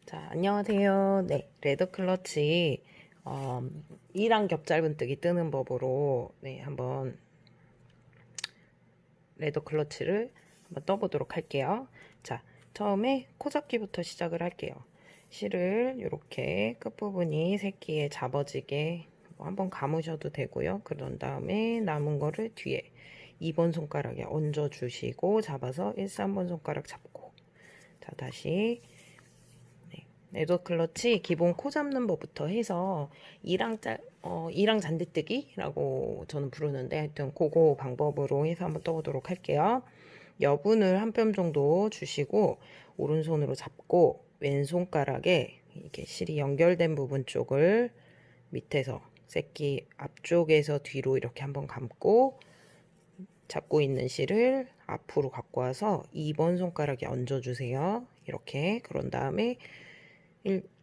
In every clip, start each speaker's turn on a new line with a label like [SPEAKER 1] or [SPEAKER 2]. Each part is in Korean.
[SPEAKER 1] 자, 안녕하세요. 네, 레드 클러치, 2랑 겹 짧은뜨기 뜨는 법으로, 네, 한번 레드 클러치를 한번 떠보도록 할게요. 자, 처음에 코 잡기부터 시작을 할게요. 실을 이렇게 끝부분이 새끼에 잡아지게 한번 감으셔도 되고요. 그런 다음에 남은 거를 뒤에 2번 손가락에 얹어 주시고 잡아서 1, 3번 손가락 잡고, 자, 다시 에더 클러치 기본 코 잡는 법부터 해서 이랑 잔디뜨기라고 저는 부르는데, 하여튼 그거 방법으로 해서 한번 떠보도록 할게요. 여분을 한 뼘 정도 주시고 오른손으로 잡고 왼손가락에 이렇게 실이 연결된 부분 쪽을 밑에서 새끼 앞쪽에서 뒤로 이렇게 한번 감고, 잡고 있는 실을 앞으로 갖고 와서 2번 손가락에 얹어주세요. 이렇게. 그런 다음에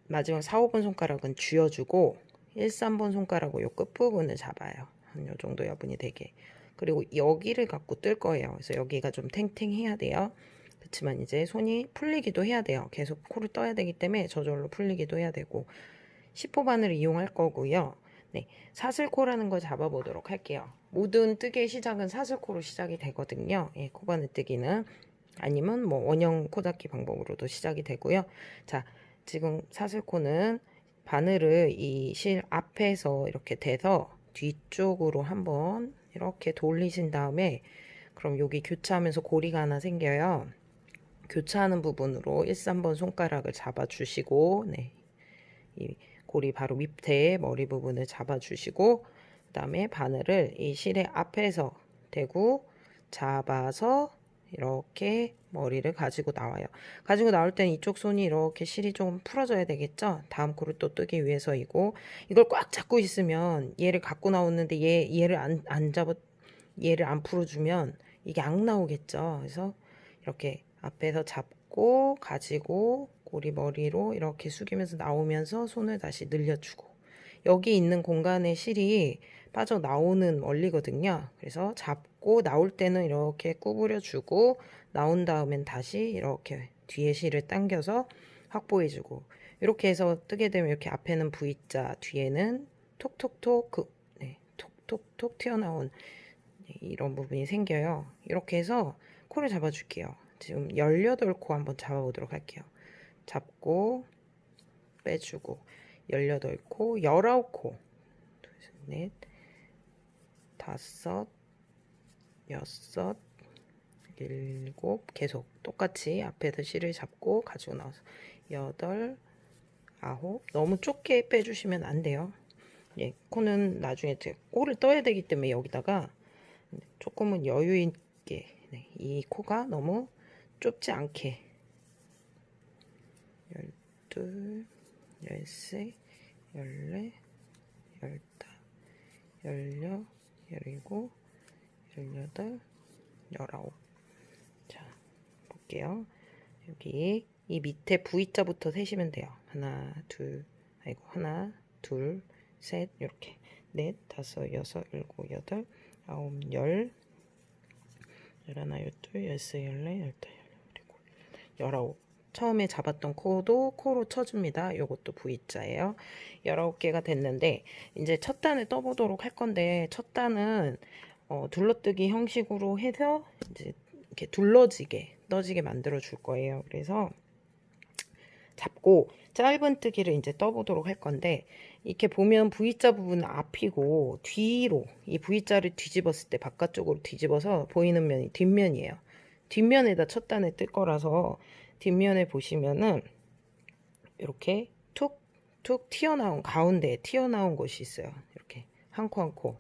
[SPEAKER 1] 마지막 4, 5번 손가락은 쥐어주고 1, 3번 손가락으로 요 끝부분을 잡아요. 한 요 정도 여분이 되게. 그리고 여기를 갖고 뜰 거예요. 그래서 여기가 좀 탱탱해야 돼요. 그렇지만 이제 손이 풀리기도 해야 돼요. 계속 코를 떠야 되기 때문에 저절로 풀리기도 해야 되고, 10호 바늘을 이용할 거고요. 네, 사슬코라는 걸 잡아보도록 할게요. 모든 뜨개의 시작은 사슬코로 시작이 되거든요. 예, 코바늘 뜨기는. 아니면 뭐 원형 코닫기 방법으로도 시작이 되고요. 자, 지금 사슬코는 바늘을 이 실 앞에서 이렇게 대서 뒤쪽으로 한번 이렇게 돌리신 다음에, 그럼 여기 교차하면서 고리가 하나 생겨요. 교차하는 부분으로 1, 3번 손가락을 잡아주시고, 네, 이 고리 바로 밑에 머리 부분을 잡아주시고, 그 다음에 바늘을 이 실의 앞에서 대고 잡아서 이렇게 머리를 가지고 나와요. 가지고 나올 때는 이쪽 손이 이렇게 실이 좀 풀어져야 되겠죠. 다음 코를 또 뜨기 위해서이고, 이걸 꽉 잡고 있으면 얘를 갖고 나오는데 얘를 얘를 안 풀어주면 이게 안 나오겠죠. 그래서 이렇게 앞에서 잡고 가지고 고리 머리로 이렇게 숙이면서 나오면서 손을 다시 늘려주고, 여기 있는 공간에 실이 빠져나오는 원리거든요. 그래서 잡고 나올 때는 이렇게 구부려주고, 나온 다음엔 다시 이렇게 뒤에 실을 당겨서 확보해주고, 이렇게 해서 뜨게 되면 이렇게 앞에는 V자, 뒤에는 톡톡톡 톡톡톡 튀어나온 이런 부분이 생겨요. 이렇게 해서 코를 잡아줄게요. 지금 18코 한번 잡아보도록 할게요. 잡고 빼주고 18코, 19코, 둘, 셋, 넷, 다섯, 여섯, 일곱, 계속 똑같이 앞에서 실을 잡고 가지고 나와서 여덟, 아홉. 너무 좁게 빼주시면 안 돼요. 예, 코는 나중에 코를 떠야 되기 때문에 여기다가 조금은 여유 있게, 네, 이 코가 너무 좁지 않게 12, 13, 14, 15, 16, 17, 18, 19. 자, 볼게요. 여기 이 밑에 V자부터 세시면 돼요. 하나, 둘, 하나, 둘, 셋, 이렇게. 넷, 다섯, 여섯, 일곱, 여덟, 아홉, 열, 열하나, 열둘, 열세, 열네, 열다, 열일곱, 열아홉. 처음에 잡았던 코도 코로 쳐줍니다. 요것도 V자예요. 19개가 됐는데, 이제 첫 단을 떠보도록 할 건데, 첫 단은 둘러뜨기 형식으로 해서 이제 이렇게 둘러지게 떠지게 만들어 줄 거예요. 그래서 잡고 짧은 뜨기를 이제 떠보도록 할 건데, 이렇게 보면 V자 부분은 앞이고 뒤로 이 V자를 뒤집었을 때 바깥쪽으로 뒤집어서 보이는 면이 뒷면이에요. 뒷면에다 첫 단을 뜰 거라서 뒷면에 보시면은 이렇게 툭툭 튀어나온, 가운데에 튀어나온 곳이 있어요. 이렇게 한 코 한 코,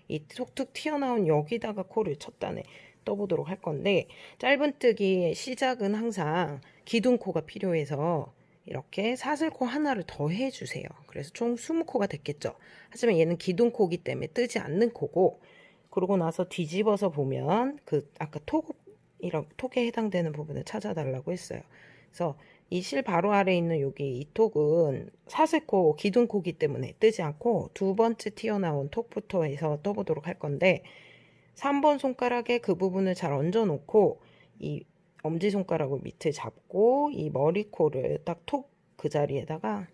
[SPEAKER 1] 이 툭툭 튀어나온 여기다가 코를 첫 단에 떠보도록 할 건데, 짧은뜨기의 시작은 항상 기둥코가 필요해서 이렇게 사슬코 하나를 더 해주세요. 그래서 총 20코가 됐겠죠. 하지만 얘는 기둥코기 때문에 뜨지 않는 코고, 그러고 나서 뒤집어서 보면 그 아까 톡에 해당되는 부분을 찾아달라고 했어요. 그래서 이 실 바로 아래에 있는 여기 이 톡은 사슬코 기둥코기 때문에 뜨지 않고 두 번째 튀어나온 톡부터 해서 떠보도록 할 건데, 3번 손가락에 그 부분을 잘 얹어 놓고 이 엄지손가락을 밑에 잡고 이 머리코를 딱 톡 그 자리에다가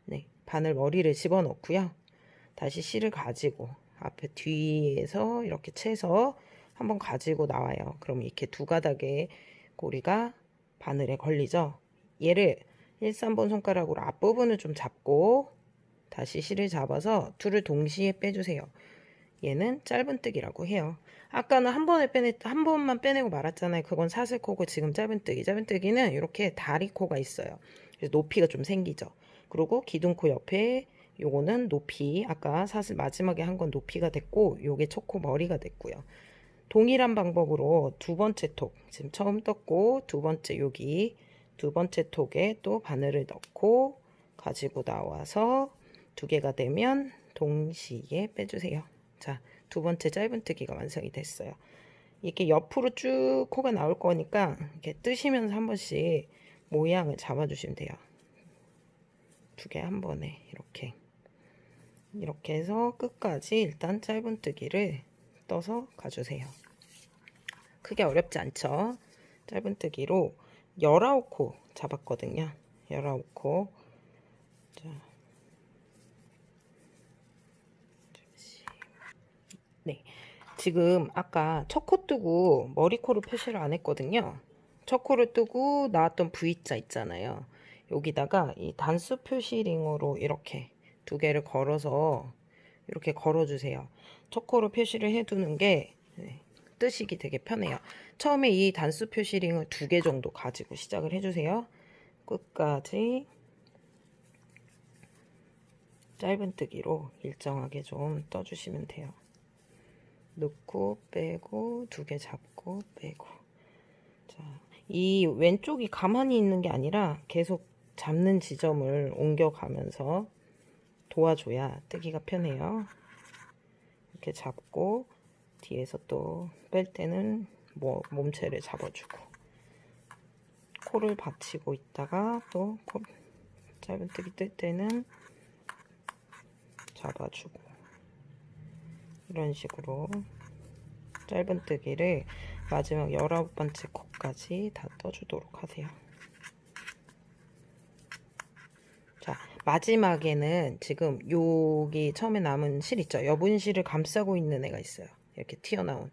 [SPEAKER 1] 네, 바늘 머리를 집어넣고요. 다시 실을 가지고 앞에 뒤에서 이렇게 채서 한번 가지고 나와요. 그럼 이렇게 두 가닥의 고리가 바늘에 걸리죠. 얘를 1, 3번 손가락으로 앞부분을 좀 잡고 다시 실을 잡아서 둘을 동시에 빼주세요. 얘는 짧은뜨기라고 해요. 아까는 한 번만 빼내고 말았잖아요. 그건 사슬코고 지금 짧은뜨기. 짧은뜨기는 이렇게 다리코가 있어요. 그래서 높이가 좀 생기죠. 그리고 기둥코 옆에 요거는 높이, 아까 사슬 마지막에 한 건 높이가 됐고 요게 첫 코 머리가 됐고요. 동일한 방법으로 두 번째 톡, 지금 처음 떴고 두 번째 여기 두 번째 톡에 또 바늘을 넣고 가지고 나와서 두 개가 되면 동시에 빼주세요. 자, 두 번째 짧은뜨기가 완성이 됐어요. 이렇게 옆으로 쭉 코가 나올 거니까 이렇게 뜨시면서 한 번씩 모양을 잡아주시면 돼요. 두 개 한 번에 이렇게 해서 끝까지 일단 짧은뜨기를 떠서 가주세요. 크게 어렵지 않죠? 짧은뜨기로 19코 잡았거든요. 19코. 자, 네. 지금 아까 첫 코 뜨고 머리코를 표시를 안 했거든요. 첫 코를 뜨고 나왔던 V자 있잖아요. 여기다가 이 단수 표시링으로 이렇게 두 개를 걸어서 이렇게 걸어주세요. 첫 코로 표시를 해두는 게 뜨시기 되게 편해요. 처음에 이 단수 표시링을 두 개 정도 가지고 시작을 해주세요. 끝까지 짧은뜨기로 일정하게 좀 떠주시면 돼요. 넣고 빼고 두 개 잡고 빼고. 자, 이 왼쪽이 가만히 있는 게 아니라 계속 잡는 지점을 옮겨가면서 도와줘야 뜨기가 편해요. 이렇게 잡고 뒤에서 또 뺄 때는 몸체를 잡아주고 코를 받치고 있다가 또 짧은뜨기 뜰 때는 잡아주고 이런 식으로 짧은뜨기를 마지막 19번째 코까지 다 떠주도록 하세요. 자, 마지막에는 지금 여기 처음에 남은 실 있죠? 여분 실을 감싸고 있는 애가 있어요. 이렇게 튀어나온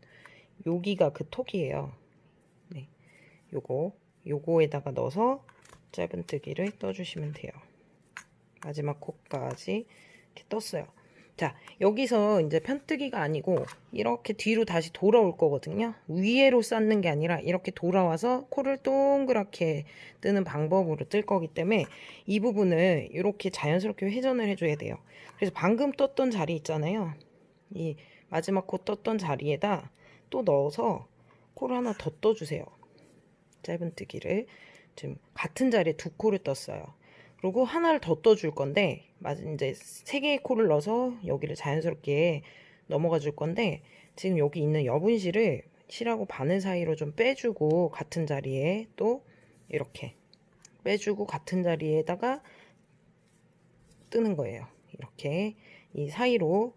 [SPEAKER 1] 여기가 그 톡이에요. 네, 요거에다가 넣어서 짧은뜨기를 떠주시면 돼요. 마지막 코까지 이렇게 떴어요. 자, 여기서 이제 편뜨기가 아니고 이렇게 뒤로 다시 돌아올 거거든요. 위에로 쌓는 게 아니라 이렇게 돌아와서 코를 동그랗게 뜨는 방법으로 뜰 거기 때문에 이 부분을 이렇게 자연스럽게 회전을 해줘야 돼요. 그래서 방금 떴던 자리 있잖아요. 이 마지막 코 떴던 자리에다 또 넣어서 코를 하나 더 떠주세요. 짧은뜨기를 지금 같은 자리에 두 코를 떴어요. 그리고 하나를 더 떠줄 건데 이제 세 개의 코를 넣어서 여기를 자연스럽게 넘어가 줄 건데 지금 여기 있는 여분실을 실하고 바늘 사이로 좀 빼주고 같은 자리에 또 이렇게 빼주고 같은 자리에다가 뜨는 거예요. 이렇게 이 사이로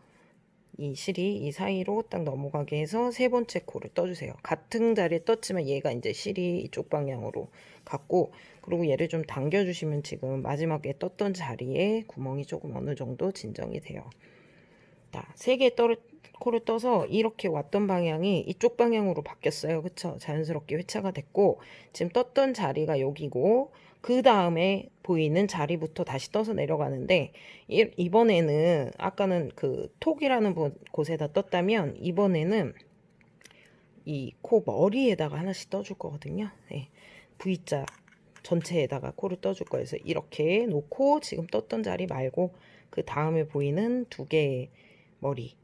[SPEAKER 1] 이 실이 이 사이로 딱 넘어가게 해서 세 번째 코를 떠주세요. 같은 자리에 떴지만 얘가 이제 실이 이쪽 방향으로 갔고 그리고 얘를 좀 당겨주시면 지금 마지막에 떴던 자리에 구멍이 조금 어느 정도 진정이 돼요. 자, 세 개의 코를 떠서 이렇게 왔던 방향이 이쪽 방향으로 바뀌었어요. 그쵸? 자연스럽게 회차가 됐고 지금 떴던 자리가 여기고 그 다음에 보이는 자리부터 다시 떠서 내려가는데 이번에는 아까는 그 톡이라는 곳에다 떴다면 이번에는 이 코 머리에다가 하나씩 떠줄 거거든요. 네. V자 전체에다가 코를 떠줄 거예요. 그래서 이렇게 놓고 지금 떴던 자리 말고 그 다음에 보이는 두 개의 머리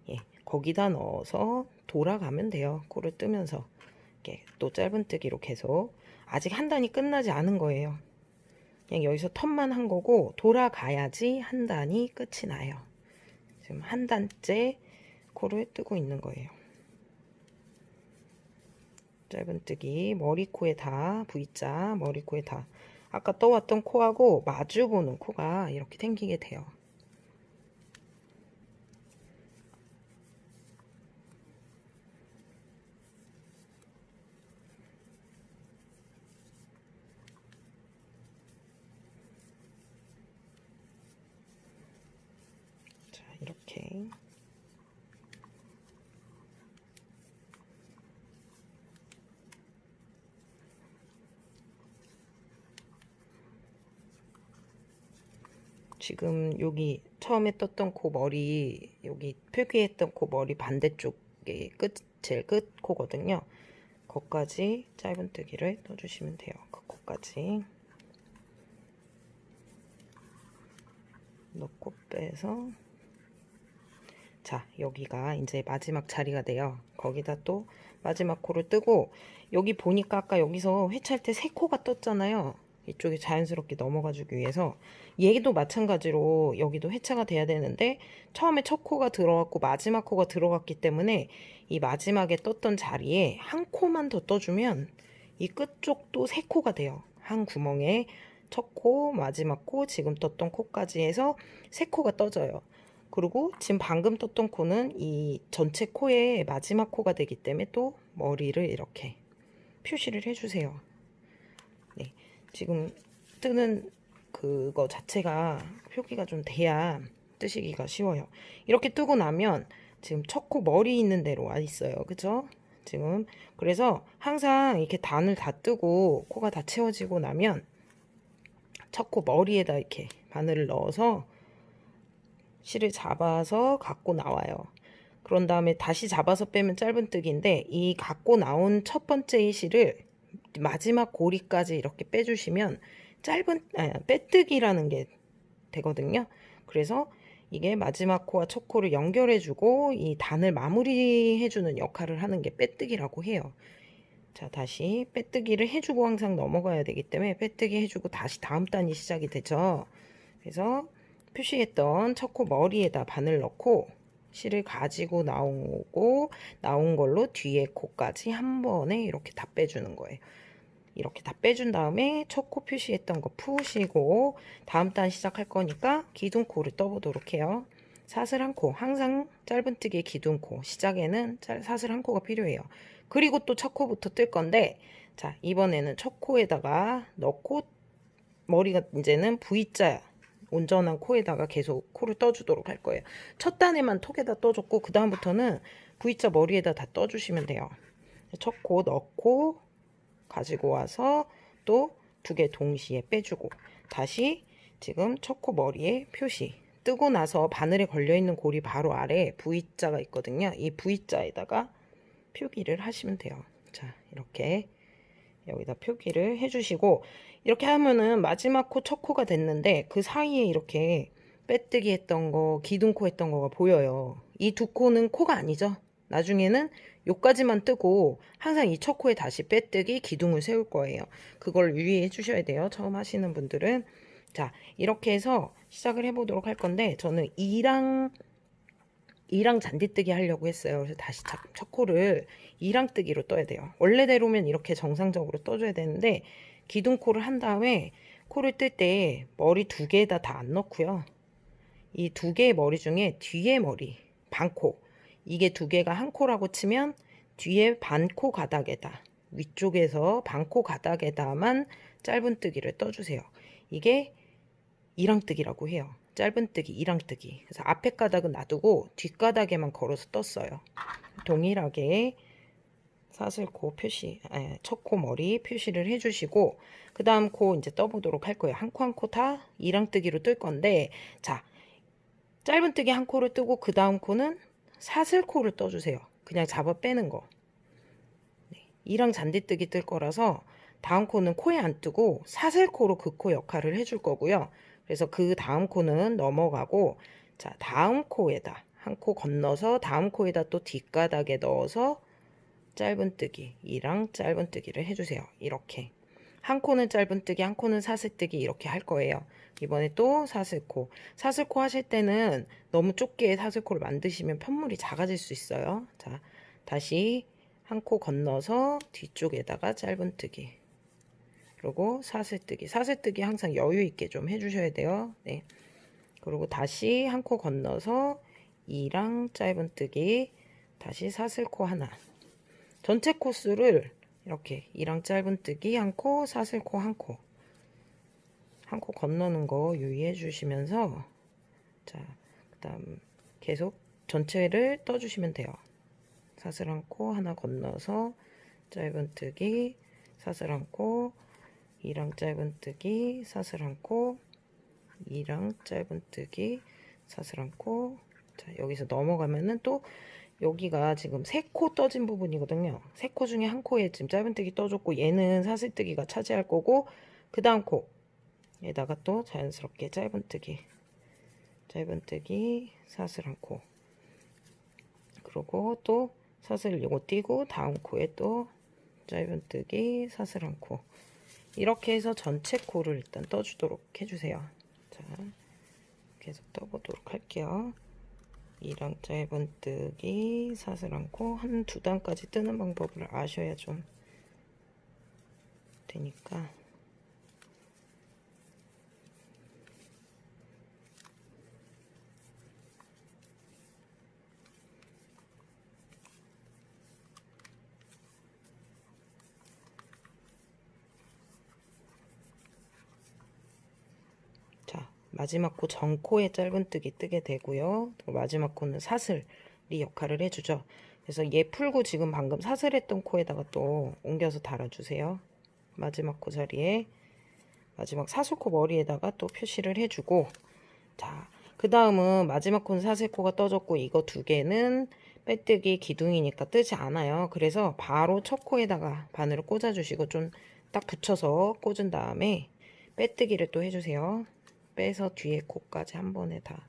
[SPEAKER 1] 거기다 넣어서 돌아가면 돼요. 코를 뜨면서 이렇게 또 짧은뜨기로 계속 아직 한 단이 끝나지 않은 거예요. 그냥 여기서 턴만 한 거고 돌아가야지 한 단이 끝이 나요. 지금 한 단째 코를 뜨고 있는 거예요. 짧은뜨기 머리코에 다 V자 머리코에 다 아까 떠왔던 코하고 마주보는 코가 이렇게 생기게 돼요. 네. 지금 여기 처음에 떴던 코 머리, 여기 표기했던 코 머리 반대쪽에 제일 끝 코거든요. 거기까지 짧은뜨기를 떠주시면 돼요. 그 코까지 넣고 빼서, 자, 여기가 이제 마지막 자리가 돼요. 거기다 또 마지막 코를 뜨고, 여기 보니까 아까 여기서 회차할 때 세 코가 떴잖아요. 이쪽에 자연스럽게 넘어가주기 위해서 얘도 마찬가지로 여기도 회차가 돼야 되는데, 처음에 첫 코가 들어갔고 마지막 코가 들어갔기 때문에 이 마지막에 떴던 자리에 한 코만 더 떠주면 이 끝쪽도 세 코가 돼요. 한 구멍에 첫 코, 마지막 코, 지금 떴던 코까지 해서 세 코가 떠져요. 그리고 지금 방금 떴던 코는 이 전체 코의 마지막 코가 되기 때문에 또 머리를 이렇게 표시를 해주세요. 네, 지금 뜨는 그거 자체가 표기가 좀 돼야 뜨시기가 쉬워요. 이렇게 뜨고 나면 지금 첫 코 머리 있는 데로 와 있어요. 그죠? 지금 그래서 항상 이렇게 단을 다 뜨고 코가 다 채워지고 나면 첫 코 머리에다 이렇게 바늘을 넣어서 실을 잡아서 갖고 나와요. 그런 다음에 다시 잡아서 빼면 짧은뜨기인데, 이 갖고 나온 첫 번째 실을 마지막 고리까지 이렇게 빼주시면 빼뜨기라는 게 되거든요. 그래서 이게 마지막 코와 첫 코를 연결해주고 이 단을 마무리해주는 역할을 하는 게 빼뜨기라고 해요. 자, 다시 빼뜨기를 해주고 항상 넘어가야 되기 때문에 빼뜨기 해주고 다시 다음 단이 시작이 되죠. 그래서 표시했던 첫 코 머리에다 바늘 넣고 실을 가지고 나온 걸로 뒤에 코까지 한 번에 이렇게 다 빼주는 거예요. 이렇게 다 빼준 다음에 첫 코 표시했던 거 푸시고 다음 단 시작할 거니까 기둥코를 떠보도록 해요. 사슬 한 코, 항상 짧은뜨기 기둥코, 시작에는 사슬 한 코가 필요해요. 그리고 또 첫 코부터 뜰 건데, 자, 이번에는 첫 코에다가 넣고 머리가 이제는 V자 온전한 코에다가 계속 코를 떠주도록 할 거예요. 첫 단에만 톡에다 떠줬고 그 다음부터는 V자 머리에다 다 떠주시면 돼요. 첫 코 넣고 가지고 와서 또 두 개 동시에 빼주고 다시 지금 첫 코 머리에 표시 뜨고 나서 바늘에 걸려있는 고리 바로 아래에 V자가 있거든요. 이 V자에다가 표기를 하시면 돼요. 자, 이렇게 여기다 표기를 해주시고 이렇게 하면은 마지막 코 첫 코가 됐는데 그 사이에 이렇게 빼뜨기 했던 거, 기둥코 했던 거가 보여요. 이 두 코는 코가 아니죠. 나중에는 요까지만 뜨고 항상 이 첫 코에 다시 빼뜨기, 기둥을 세울 거예요. 그걸 유의해 주셔야 돼요. 처음 하시는 분들은. 자, 이렇게 해서 시작을 해보도록 할 건데 저는 이랑 잔디뜨기 하려고 했어요. 그래서 다시 첫 코를 이랑 뜨기로 떠야 돼요. 원래대로면 이렇게 정상적으로 떠줘야 되는데 기둥코를 한 다음에 코를 뜰 때 머리 두 개에다 다 안 넣고요. 이 두 개의 머리 중에 뒤에 머리, 반코, 이게 두 개가 한 코라고 치면 뒤에 반코 가닥에다, 위쪽에서 반코 가닥에다만 짧은뜨기를 떠주세요. 이게 이랑뜨기라고 해요. 짧은뜨기, 이랑뜨기. 그래서 앞에 가닥은 놔두고 뒷가닥에만 걸어서 떴어요. 동일하게 사슬코 표시, 첫 코 머리 표시를 해주시고 그 다음 코 이제 떠보도록 할 거예요. 한 코 한 코 다 이랑뜨기로 뜰 건데, 자, 짧은뜨기 한 코를 뜨고 그 다음 코는 사슬코를 떠주세요. 그냥 잡아 빼는 거. 네, 이랑 잔디뜨기 뜰 거라서 다음 코는 코에 안 뜨고 사슬코로 그 코 역할을 해줄 거고요. 그래서 그 다음 코는 넘어가고, 자, 다음 코에다 한 코 건너서 다음 코에다 또 뒷가닥에 넣어서 짧은뜨기, 이랑 짧은뜨기를 해주세요. 이렇게 한 코는 짧은뜨기, 한 코는 사슬뜨기 이렇게 할 거예요. 이번에 또 사슬코. 사슬코 하실 때는 너무 좁게 사슬코를 만드시면 편물이 작아질 수 있어요. 자, 다시 한 코 건너서 뒤쪽에다가 짧은뜨기, 그리고 사슬뜨기. 사슬뜨기 항상 여유 있게 좀 해주셔야 돼요. 네. 그리고 다시 한 코 건너서 이랑 짧은뜨기, 다시 사슬코 하나. 전체 코스를 이렇게 이랑 짧은뜨기 한 코, 사슬코 한 코, 한 코 건너는 거 유의해 주시면서, 자, 그 다음 계속 전체를 떠주시면 돼요. 사슬 한코 하나 건너서 짧은뜨기, 사슬 한코, 2랑 짧은뜨기, 사슬 한코, 2랑 짧은뜨기, 사슬 한코. 자, 여기서 넘어가면은 또 여기가 지금 3코 떠진 부분이거든요. 3코 중에 한 코에 지금 짧은뜨기 떠줬고 얘는 사슬뜨기가 차지할 거고 그 다음 코에다가 또 자연스럽게 짧은뜨기, 사슬 한코, 그리고 또 사슬 요거 띄고 다음 코에 또 짧은뜨기, 사슬 한코. 이렇게 해서 전체 코를 일단 떠주도록 해주세요. 자, 계속 떠보도록 할게요. 2랑 짧은뜨기, 사슬 한코. 한 2단까지 뜨는 방법을 아셔야 좀 되니까. 자, 마지막 코 전코에 짧은뜨기 뜨게 되고요. 마지막 코는 사슬이 역할을 해주죠. 그래서 얘 풀고 지금 방금 사슬했던 코에다가 또 옮겨서 달아주세요. 마지막 코 자리에 마지막 사슬코 머리에다가 또 표시를 해주고, 자, 그 다음은 마지막 코는 사슬코가 떠졌고 이거 2개는 빼뜨기 기둥이니까 뜨지 않아요. 그래서 바로 첫 코에다가 바늘을 꽂아주시고 좀 딱 붙여서 꽂은 다음에 빼뜨기를 또 해주세요. 빼서 뒤에 코까지 한 번에 다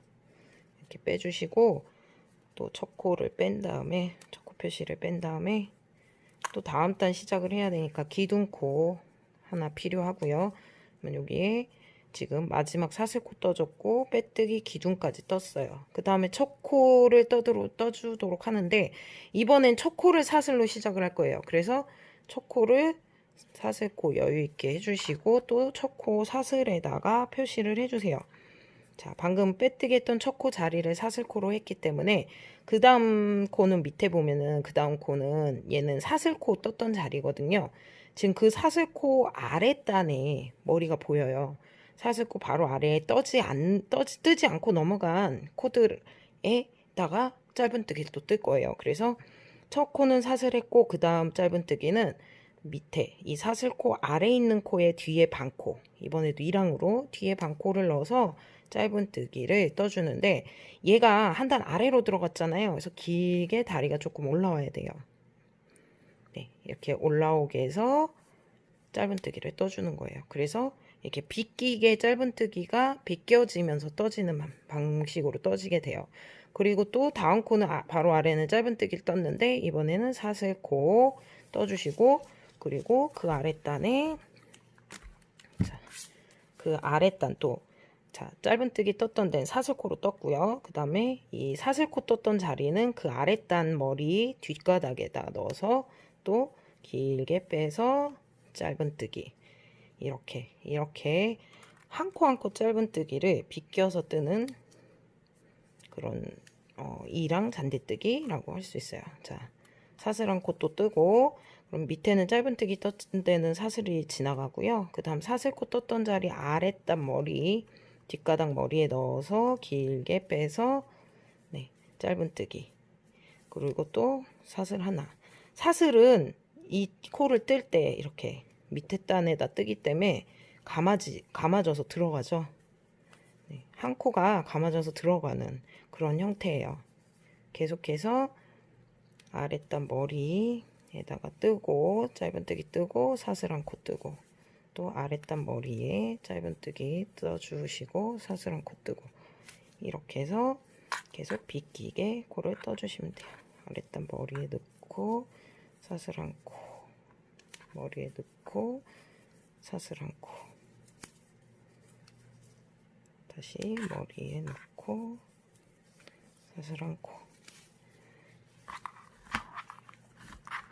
[SPEAKER 1] 이렇게 빼주시고 또 첫 코를 뺀 다음에 첫 코 표시를 뺀 다음에 또 다음 단 시작을 해야 되니까 기둥코 하나 필요하고요. 그러면 여기에 지금 마지막 사슬코 떠줬고 빼뜨기 기둥까지 떴어요. 그 다음에 첫 코를 떠주도록 하는데 이번엔 첫 코를 사슬로 시작을 할 거예요. 그래서 첫 코를 사슬코 여유 있게 해주시고 또 첫 코 사슬에다가 표시를 해주세요. 자, 방금 빼뜨기 했던 첫 코 자리를 사슬코로 했기 때문에 그 다음 코는 밑에 보면은 그 다음 코는 얘는 사슬코 떴던 자리거든요. 지금 그 사슬코 아랫단에 머리가 보여요. 사슬코 바로 아래에 뜨지 않고 넘어간 코들에다가 짧은뜨기를 또 뜰 거예요. 그래서 첫 코는 사슬했고 그 다음 짧은뜨기는 밑에 이 사슬코 아래 있는 코의 뒤에 반코, 이번에도 2랑으로 뒤에 반코를 넣어서 짧은뜨기를 떠주는데 얘가 한 단 아래로 들어갔잖아요. 그래서 길게 다리가 조금 올라와야 돼요. 네, 이렇게 올라오게 해서 짧은뜨기를 떠주는 거예요. 그래서 이렇게 비끼게 짧은뜨기가 비껴지면서 떠지는 방식으로 떠지게 돼요. 그리고 또 다음 코는 바로 아래는 짧은뜨기를 떴는데 이번에는 사슬코 떠주시고 그리고 그 아랫단에 그 아랫단 또 자, 짧은뜨기 떴던 데는 사슬코로 떴고요. 그 다음에 이 사슬코 떴던 자리는 그 아랫단 머리 뒷가닥에다 넣어서 또 길게 빼서 짧은뜨기 이렇게 한 코 한 코 짧은뜨기를 비껴서 뜨는 그런 이랑 잔디뜨기라고 할 수 있어요. 자, 사슬 한 코 또 뜨고 그럼 밑에는 짧은뜨기 떴던 데는 사슬이 지나가고요. 그 다음 사슬코 떴던 자리 아랫단 머리 뒷가닥 머리에 넣어서 길게 빼서 네, 짧은뜨기 그리고 또 사슬 하나. 사슬은 이 코를 뜰 때 이렇게 밑에 단에다 뜨기 때문에 감아져서 들어가죠. 네, 한 코가 감아져서 들어가는 그런 형태예요. 계속해서 아랫단 머리에다가 뜨고 짧은뜨기 뜨고 사슬 한 코 뜨고 또 아랫단 머리에 짧은뜨기 떠주시고 사슬 한 코 뜨고 이렇게 해서 계속 비끼게 코를 떠주시면 돼요. 아랫단 머리에 넣고 사슬 한 코 머리에 넣고 사슬 한 코 다시 머리에 넣고 사슬 한 코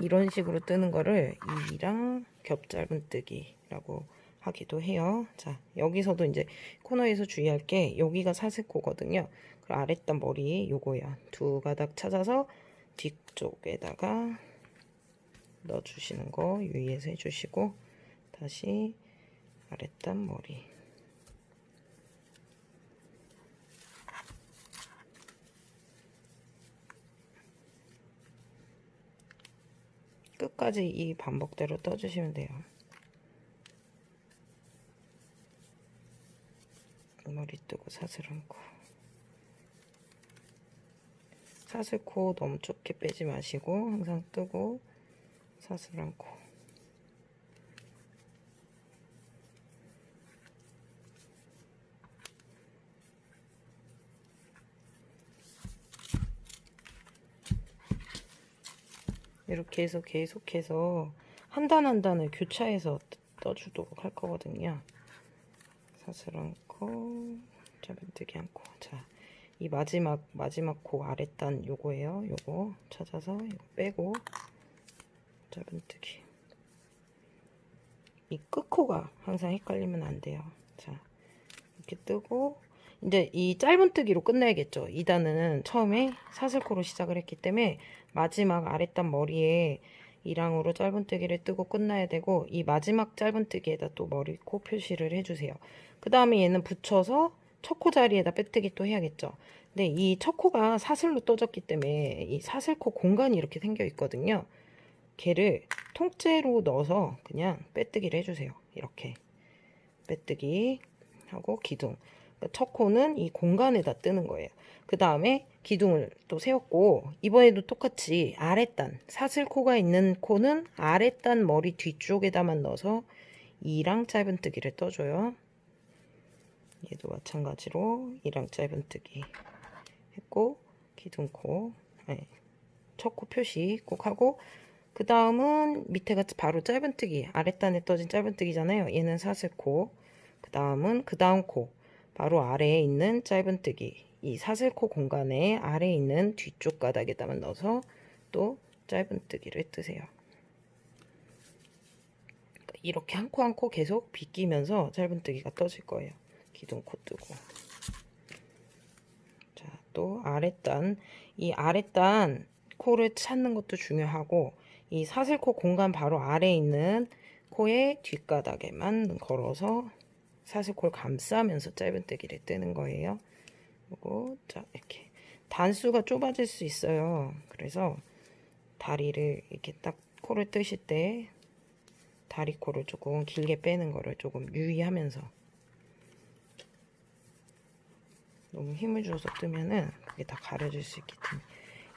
[SPEAKER 1] 이런 식으로 뜨는 거를 이랑 겹 짧은뜨기라고 하기도 해요. 자, 여기서도 이제 코너에서 주의할 게 여기가 사슬코거든요. 그 아랫단 머리 요거야. 2가닥 찾아서 뒤쪽에다가 넣어주시는 거 유의해서 해주시고 다시 아랫단 머리 끝까지 이 반복대로 떠주시면 돼요. 머리 뜨고 사슬함고, 사슬코 너무 좁게 빼지 마시고 항상 뜨고 사슬함고. 이렇게 해서 계속해서 한 단 한 단을 교차해서 떠주도록 할 거거든요. 사슬 않고 짧은뜨기 않고. 자, 이 마지막 코 아랫단 요거예요. 요거 찾아서 이거 빼고 짧은뜨기. 이 끝코가 항상 헷갈리면 안 돼요. 자, 이렇게 뜨고 이제 이 짧은뜨기로 끝내야겠죠. 2단은 처음에 사슬코로 시작을 했기 때문에 마지막 아랫단 머리에 이랑으로 짧은뜨기를 뜨고 끝나야 되고, 이 마지막 짧은뜨기에다 또 머리 코 표시를 해주세요. 그 다음에 얘는 붙여서 첫 코 자리에다 빼뜨기 또 해야겠죠. 근데 이 첫 코가 사슬로 떠졌기 때문에 이 사슬코 공간이 이렇게 생겨 있거든요. 걔를 통째로 넣어서 그냥 빼뜨기를 해주세요. 이렇게 빼뜨기 하고 기둥. 첫 코는 이 공간에다 뜨는 거예요. 그 다음에 기둥을 또 세웠고, 이번에도 똑같이 아랫단 사슬코가 있는 코는 아랫단 머리 뒤쪽에다만 넣어서 이랑 짧은뜨기를 떠줘요. 얘도 마찬가지로 이랑 짧은뜨기 했고, 기둥코, 첫 코 표시 꼭 하고, 그 다음은 밑에가 바로 짧은뜨기, 아랫단에 떠진 짧은뜨기잖아요. 얘는 사슬코. 그 다음은 그 다음 코, 바로 아래에 있는 짧은뜨기, 이 사슬코 공간에 아래에 있는 뒤쪽 가닥에다만 넣어서 또 짧은뜨기를 뜨세요. 이렇게 한 코 한 코 계속 비끼면서 짧은뜨기가 떠질 거예요. 기둥코 뜨고. 자, 또 아랫단, 이 아랫단 코를 찾는 것도 중요하고, 이 사슬코 공간 바로 아래에 있는 코의 뒷가닥에만 걸어서 사슬코를 감싸면서 짧은뜨기를 뜨는 거예요. 그리고 자, 이렇게 단수가 좁아질 수 있어요. 그래서 다리를 이렇게 딱 코를 뜨실 때 다리 코를 조금 길게 빼는 거를 조금 유의하면서, 너무 힘을 줘서 뜨면은 그게 다 가려질 수 있기 때문에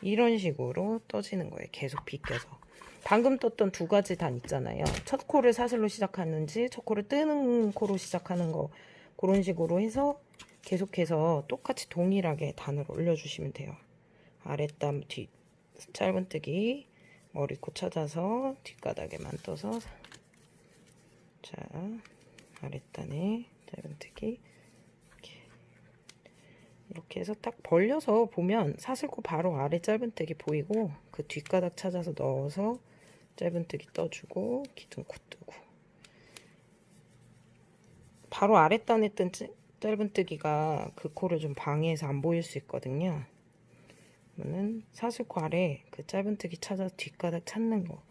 [SPEAKER 1] 이런 식으로 떠지는 거예요. 계속 비껴서. 방금 떴던 두 가지 단 있잖아요. 첫 코를 사슬로 시작하는지 첫 코를 뜨는 코로 시작하는 거, 그런 식으로 해서 계속해서 똑같이 동일하게 단을 올려주시면 돼요. 아랫단 뒤 짧은뜨기, 머리코 찾아서 뒷가닥에만 떠서, 자, 아랫단에 짧은뜨기, 이렇게 해서 딱 벌려서 보면 사슬코 바로 아래 짧은뜨기 보이고, 그 뒷가닥 찾아서 넣어서 짧은뜨기 떠주고 기둥코 뜨고. 바로 아랫단에 뜬 짧은뜨기가 그 코를 좀 방해해서 안 보일 수 있거든요. 그러면은 사슬코 아래 그 짧은뜨기 찾아서 뒷가닥 찾는 거,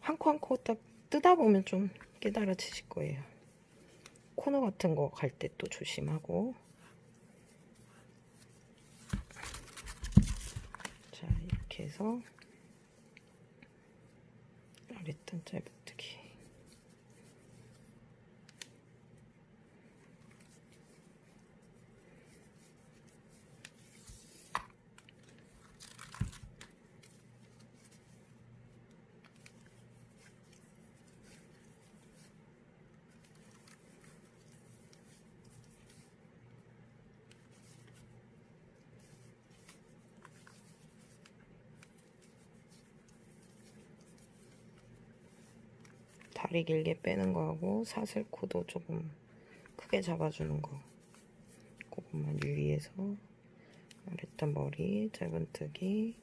[SPEAKER 1] 한 코 한 코 딱 뜨다 보면 좀 깨달아지실 거예요. 코너 같은 거 갈 때 또 조심하고. 자, 이렇게 해서 아랫단 짧은뜨기. 다리 길게 빼는 거하고 사슬코도 조금 크게 잡아주는 거, 그것만 유의해서. 아랫단 머리 짧은뜨기,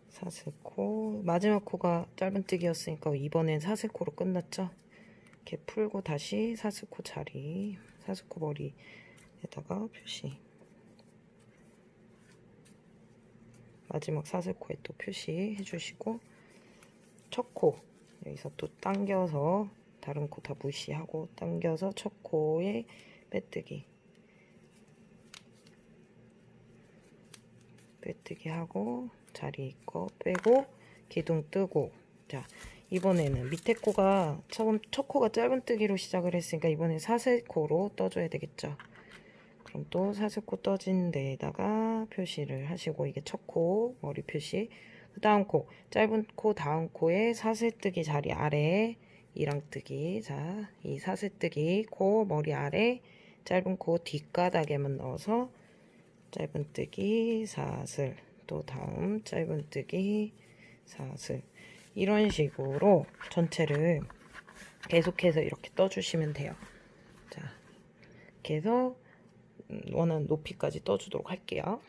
[SPEAKER 1] 사슬코, 마지막 코가 짧은뜨기였으니까 이번엔 사슬코로 끝났죠. 이렇게 풀고 다시 사슬코 자리, 사슬코 머리에다가 표시, 마지막 사슬코에 또 표시해 주시고, 첫 코 여기서 또 당겨서 다른 코 다 무시하고 당겨서 첫 코에 빼뜨기 하고 자리 있고 빼고 기둥 뜨고. 자, 이번에는 밑에 코가 첫 코가 짧은뜨기로 시작을 했으니까 이번엔 사슬코로 떠줘야 되겠죠. 그럼 또 사슬코 떠진 데에다가 표시를 하시고, 이게 첫 코 머리 표시, 그 다음 코 짧은 코 다음 코에 사슬뜨기 자리 아래에 이랑뜨기. 자, 이 사슬뜨기 코 머리 아래 짧은 코 뒷가닥에만 넣어서 짧은뜨기 사슬, 또 다음 짧은뜨기 사슬, 이런 식으로 전체를 계속해서 이렇게 떠주시면 돼요. 자, 이렇게 해서 원하는 높이까지 떠주도록 할게요.